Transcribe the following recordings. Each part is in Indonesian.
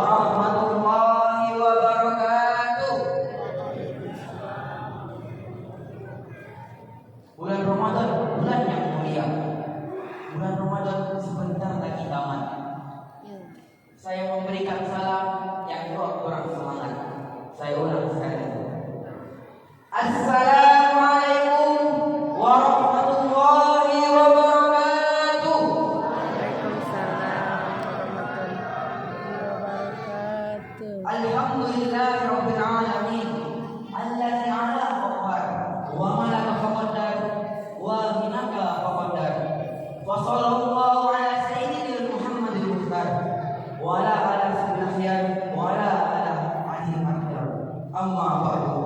warahmatullahi wabarakatuh. Bulan Ramadan, bulan yang mulia. Bulan Ramadan sebentar lagi tamat. Saya memberikan salam yang kurang semangat. Saya ulang sekali. Assalamualaikum warahmatullahi wabarakatuh. Waalaikumsalam warahmatullahi wabarakatuh. Alhamdulillahi rabbil alamin. Alladzi ala qaddar wa malaka faqaddar wa minaka faqaddar. Wa sallallahu ala sayyidina Muhammadil Mukhtar wa ala alihi wasallam wa ala alihi akbar. Amma ba'du.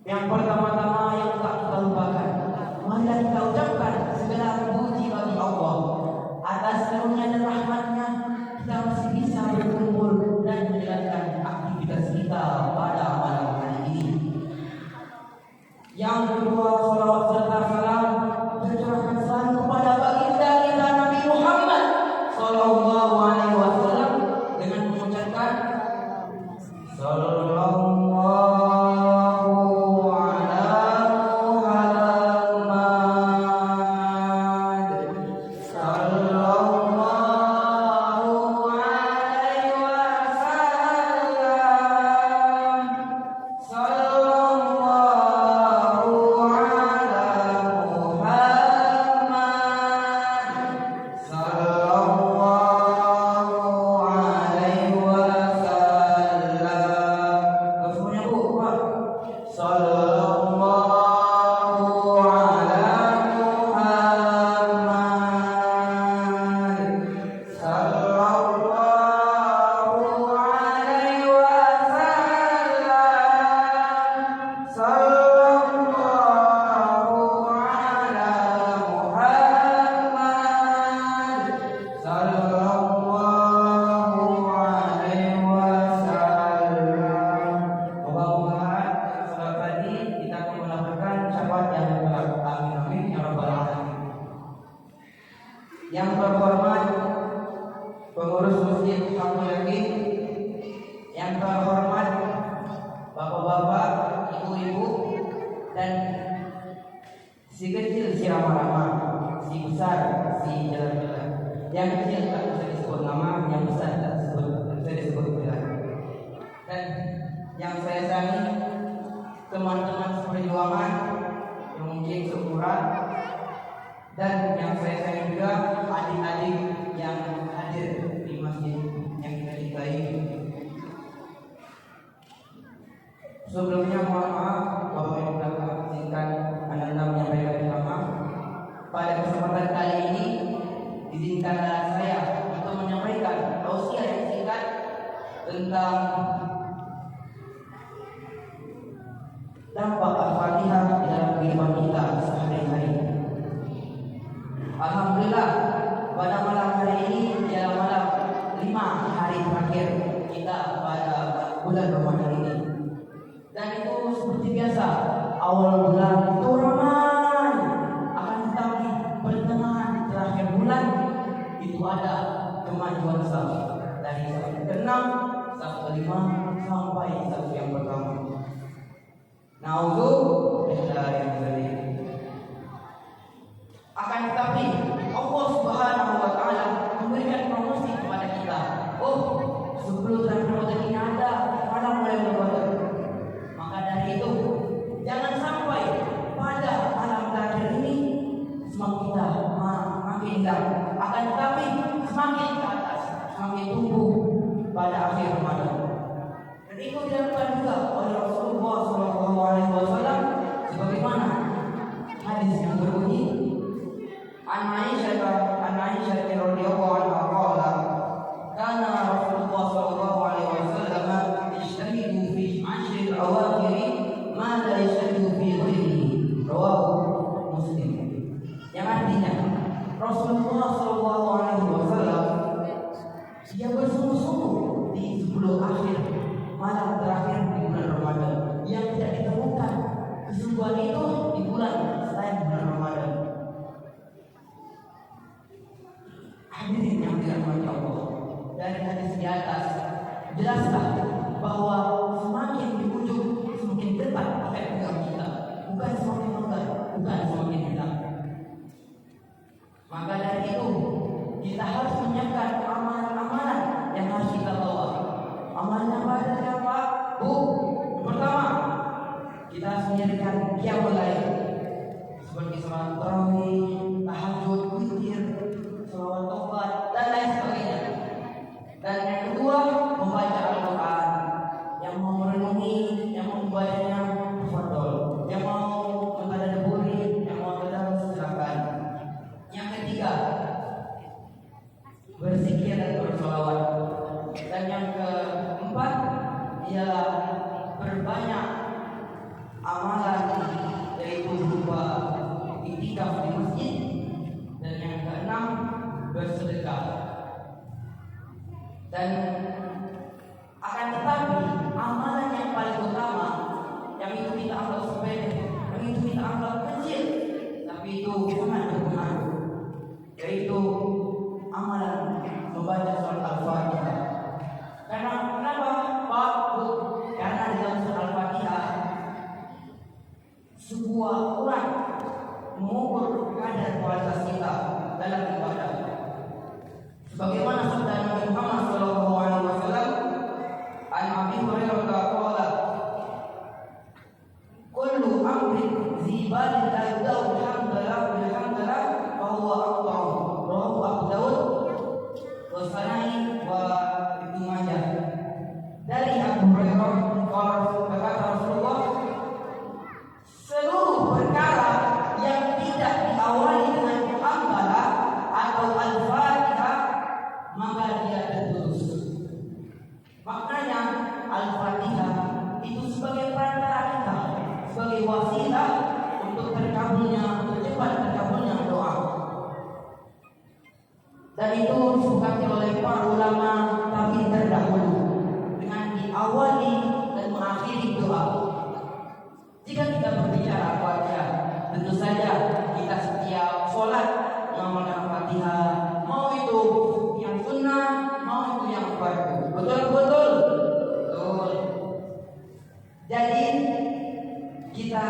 Yang pertama-tama yang tak kita lupakan, marilah kita ucapkan segala puji bagi Allah atas karunia dan rahmatnya kita masih bisa berkumpul dan menjalankan aktivitas kita pada malam hari ini. Yang kedua, salawat serta salam tercurahkan selalu kepada baginda kita Nabi Muhammad sallallahu alaihi wasallam dengan mengucapkan sallallahu yang terhormat pengurus masjid Kampung Yakin, yang terhormat bapak-bapak, ibu-ibu, dan si kecil si ramah-ramah, si besar si jalan-jalan. Yang kecil tak bisa disebut nama, yang besar tak bisa disebut jalan. Dan yang saya sayangi teman-teman seperjuangan yang mungkin seumuran, dan yang saya sayangi juga adik-adik yang hadir di masjid yang kita cintai. Sebelumnya mohon maaf bahwa yang belakang izinkan anda menyampaikan terima maaf. Pada kesempatan kali ini izinkanlah saya untuk menyampaikan tausiah yang singkat tentang dampak Al-Fatihah di dalam kehidupan kita sehari-hari. Alhamdulillah, pada malam hari ini adalah malam 5 hari terakhir kita pada bulan Ramadan ini. Dan itu seperti biasa, awal bulan itu ramai, akan tetapi pertengahan terakhir bulan itu ada kemajuan saf dari saf ke-6, saf ke-5 sampai saf yang pertama. Nauzubillahi. Akan tetapi Allah Subhanahu wa taala memberikan promosi kepada kita. Oh, sebelum Ramadan ini ada malam mulai Ramadan. Maka dari itu jangan sampai pada malam terakhir ini semakin kita makin indah. Akan tetapi semakin ke atas, semakin tumbuh pada akhir Ramadan. Dan itu dilakukan juga oleh Rasulullah sallallahu alaihi wasallam sebagaimana hadis yang berbunyi An Aisyah radhiyallahu anha qala di atas, jelaslah bahwa semakin di ujung semakin dekat efek pegang kita, bukan semakin longgar, bukan semakin hilang. Maka dari itu kita harus menyiapkan amalan-amalan yang harus kita bawa. Amalan apa saja Pak? Bu, yang pertama kita harus menjadikan qiyamul lail seperti salat tarawih, tahajud, witir, sholawat taubat dan lain sebagainya. Dan yang kedua membaca Al-Quran. Yang mau merenungi, yang mau membacanya tafadhol, yang mau mentadabburi, yang mau tadarus silakan. Yang ketiga berzikir dan bersolawat. Dan yang keempat ya berbanyak amalan yaitu berupa iktikaf di masjid. Dan yang keenam bersedekah. Dan akan tetapi amalan yang paling utama yang itu kita anggap sepele, yang itu kita anggap kecil, tapi itu sangat berpengaruh, yaitu amalan membaca surat Al-Fatihah. Karena kenapa Pak? Bu? Karena di dalam surat Al-Fatihah sebuah orang mengukur kadar kualitas kita dalam ibadah. Sebagaimana sabda Nabi Muhammad SAW, an Abi Hurairah qala, kullu amrin zibalin la yudau bilhamdalah fa huwa aqta'u. Rawahu Abu Daud wa Sana'i wa Ibnu Majah. Dari Abu Hurairah berkata Rasulullah, seluruh perkara yang tidak diawali dengan hamdalah atau al-Fatihah maka dia terputus. Maknanya Al-Fatihah itu sebagai perantara kita, sebagai wasilah untuk cepat terkabulnya doa. Dan itu disepakati oleh para ulama tapi terdahulu dengan diawali dan mengakhiri doa. Jika kita berbicara Al-Fatihah, tentu saja kita setiap sholat mengamalkan Al-Fatihah, mau itu yang sunnah, mau itu yang fardu. Betul. Jadi kita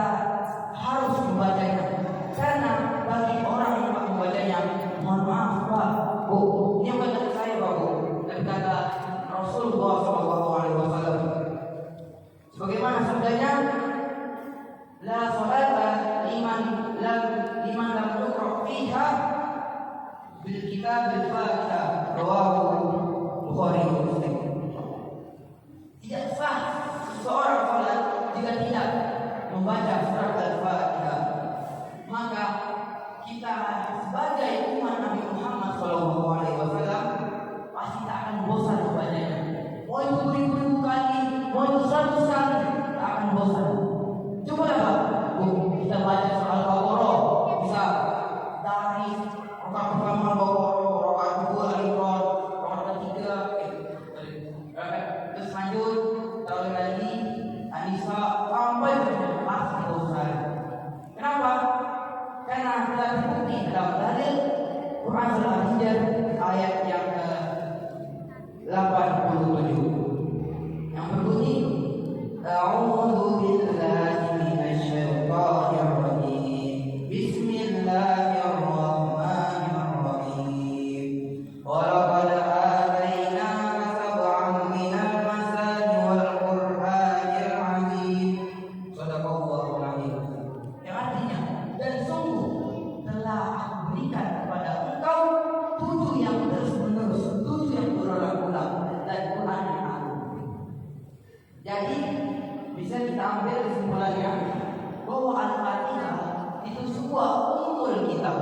harus membacanya. Karena bagi orang yang tak membacanya, mohon maaf Pak, Bu, ini bukan kata saya Pak Bu, tapi kata Rasulullah SAW. Sebagaimana sabdanya, la salata liman lam yuqra fiha bil kitab al Fatihah. Rawahu Bukhari dan Muslim. Tidak sah seseorang salat jika tidak membaca surat Al-Fatihah. Maka kita sebagai umat Nabi Muhammad SAW pasti tak akan bosan membacanya. Mau itu beribu-ribu kali, mau itu 100 kali, tak akan bosan. Coba Pak, kita baca surat Al-Baqarah, bisa dari rakaat pertama Al-Baqarah, rakaat kedua Al-Imran, rakaat ketiga terus lanjut tarawih lagi An-Nisa sampai pasti bosan. Kenapa? Karena telah terbukti dalam dalil Quran Surah Al-Hijr ayat yang ke-87 yang berbunyi, A'udzu billahi minasy syaithanir rajim. Bismillahirrahmanirrahim. Wa laqad atainaka sab'an minal masani wal Qur'anil 'azim. Shadaqallahul 'azim. Yang artinya, dan sungguh telah aku berikan kepada engkau 7 yang terus-menerus, 7 yang berulang-ulang dan Quran yang agung. Jadi bisa kita ambil kesimpulannya bahwa Al-Fatihah itu sebuah ummul kitab.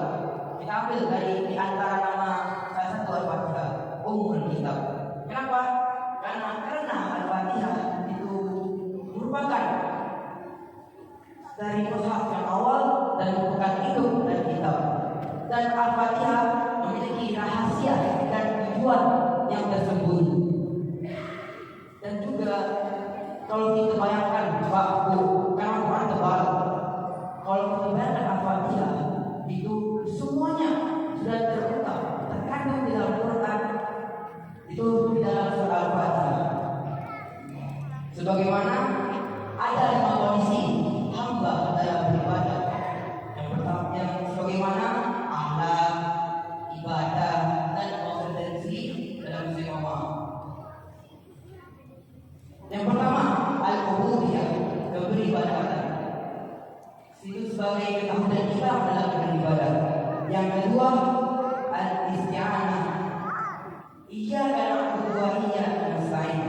Kita ambil dari di antara nama salah satu Al-Fatihah, ummul kitab. Kenapa? Karena Al-Fatihah itu merupakan dari mushaf yang awal dan merupakan induk dari kitab. Dan Al-Fatihah memiliki rahasia dan tujuan yang tersembunyi. Dan juga kalau kita bayangkan Pak Bu, karena Quran tebal, kalau kita bayangkan Al-Fatihah itu semuanya sudah terungkap, terkandung di dalam Quran Iya karena kedua iya dan selain.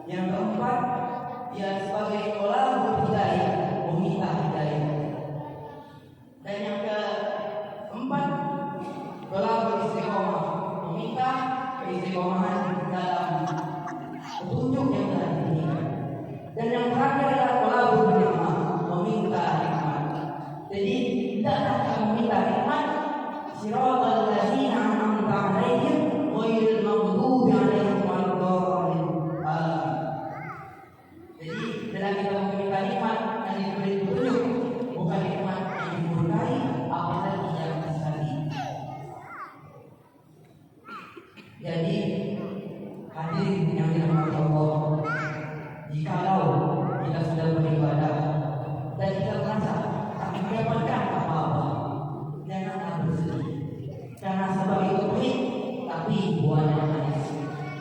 Yang keempat, dia sebagai tolabul hidayah, meminta hidayah. Dan yang keempat, tolabul istiqomah, meminta keistiqomahan dalam petunjuk yang telah diberikan. Dan yang terakhir adalah tolabul nikmat, meminta nikmat. Jadi tidaklah kita meminta nikmat siratal ladzina an'amta 'alaihim ghairil maghdubi 'alaihim waladdallin. Jadi dalam kita meminta nikmat yang diberi petunjuk, bukan nikmat yang dimurkai, apalagi yang disali. Jadi hadirin yang dirahmati Allah, jikalau kita sudah beribadah dan kita merasa tak mendapatkan apa-apa, janganlah bersedih. Karena sebab itu pahit, tapi buahnya manis.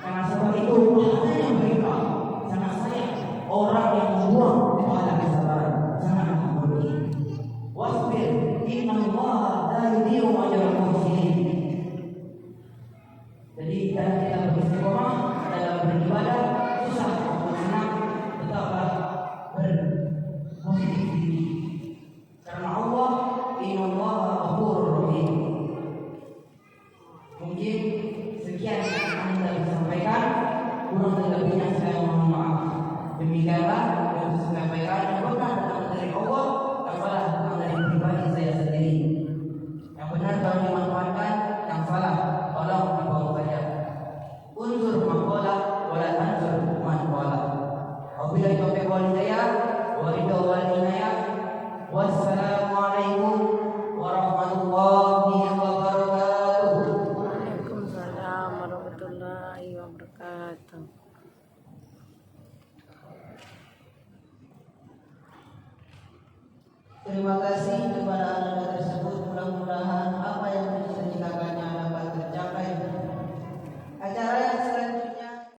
Karena sebab itu ada yang berkah. Sangat sayang orang yang membuang pahala kesabaran. Jangan bersedih. Wasbir, innallaha la yudhi'u ajral muhsinin. Jadi dalam kita beristiqomah dalam beribadah, susah maupun senang, tetaplah berpositif diri. Karena Allah, innallaha ghafurur rahim. Mungkin sekian yang Anda bisa sampaikan, kurang dan lebihnya saya mohon maaf. Demikianlah yang saya sampaikan yang benar datang dari Allah, yang salah datang dari pribadi saya sendiri. Yang benar kalau dimanfaatkan, yang salah tolong dibawa saja. Unsur maqala wala ansur man qala. Wabillahi taufiq wal hidayah wa ridha wal inayah. Wassalamualaikum warahmatullahi wabarakatuh. Waalaikumsalam warahmatullahi wabarakatuh. Terima kasih kepada anak tersebut. Mudah-mudahan apa yang diceritakannya dapat tercapai. Acara yang selanjutnya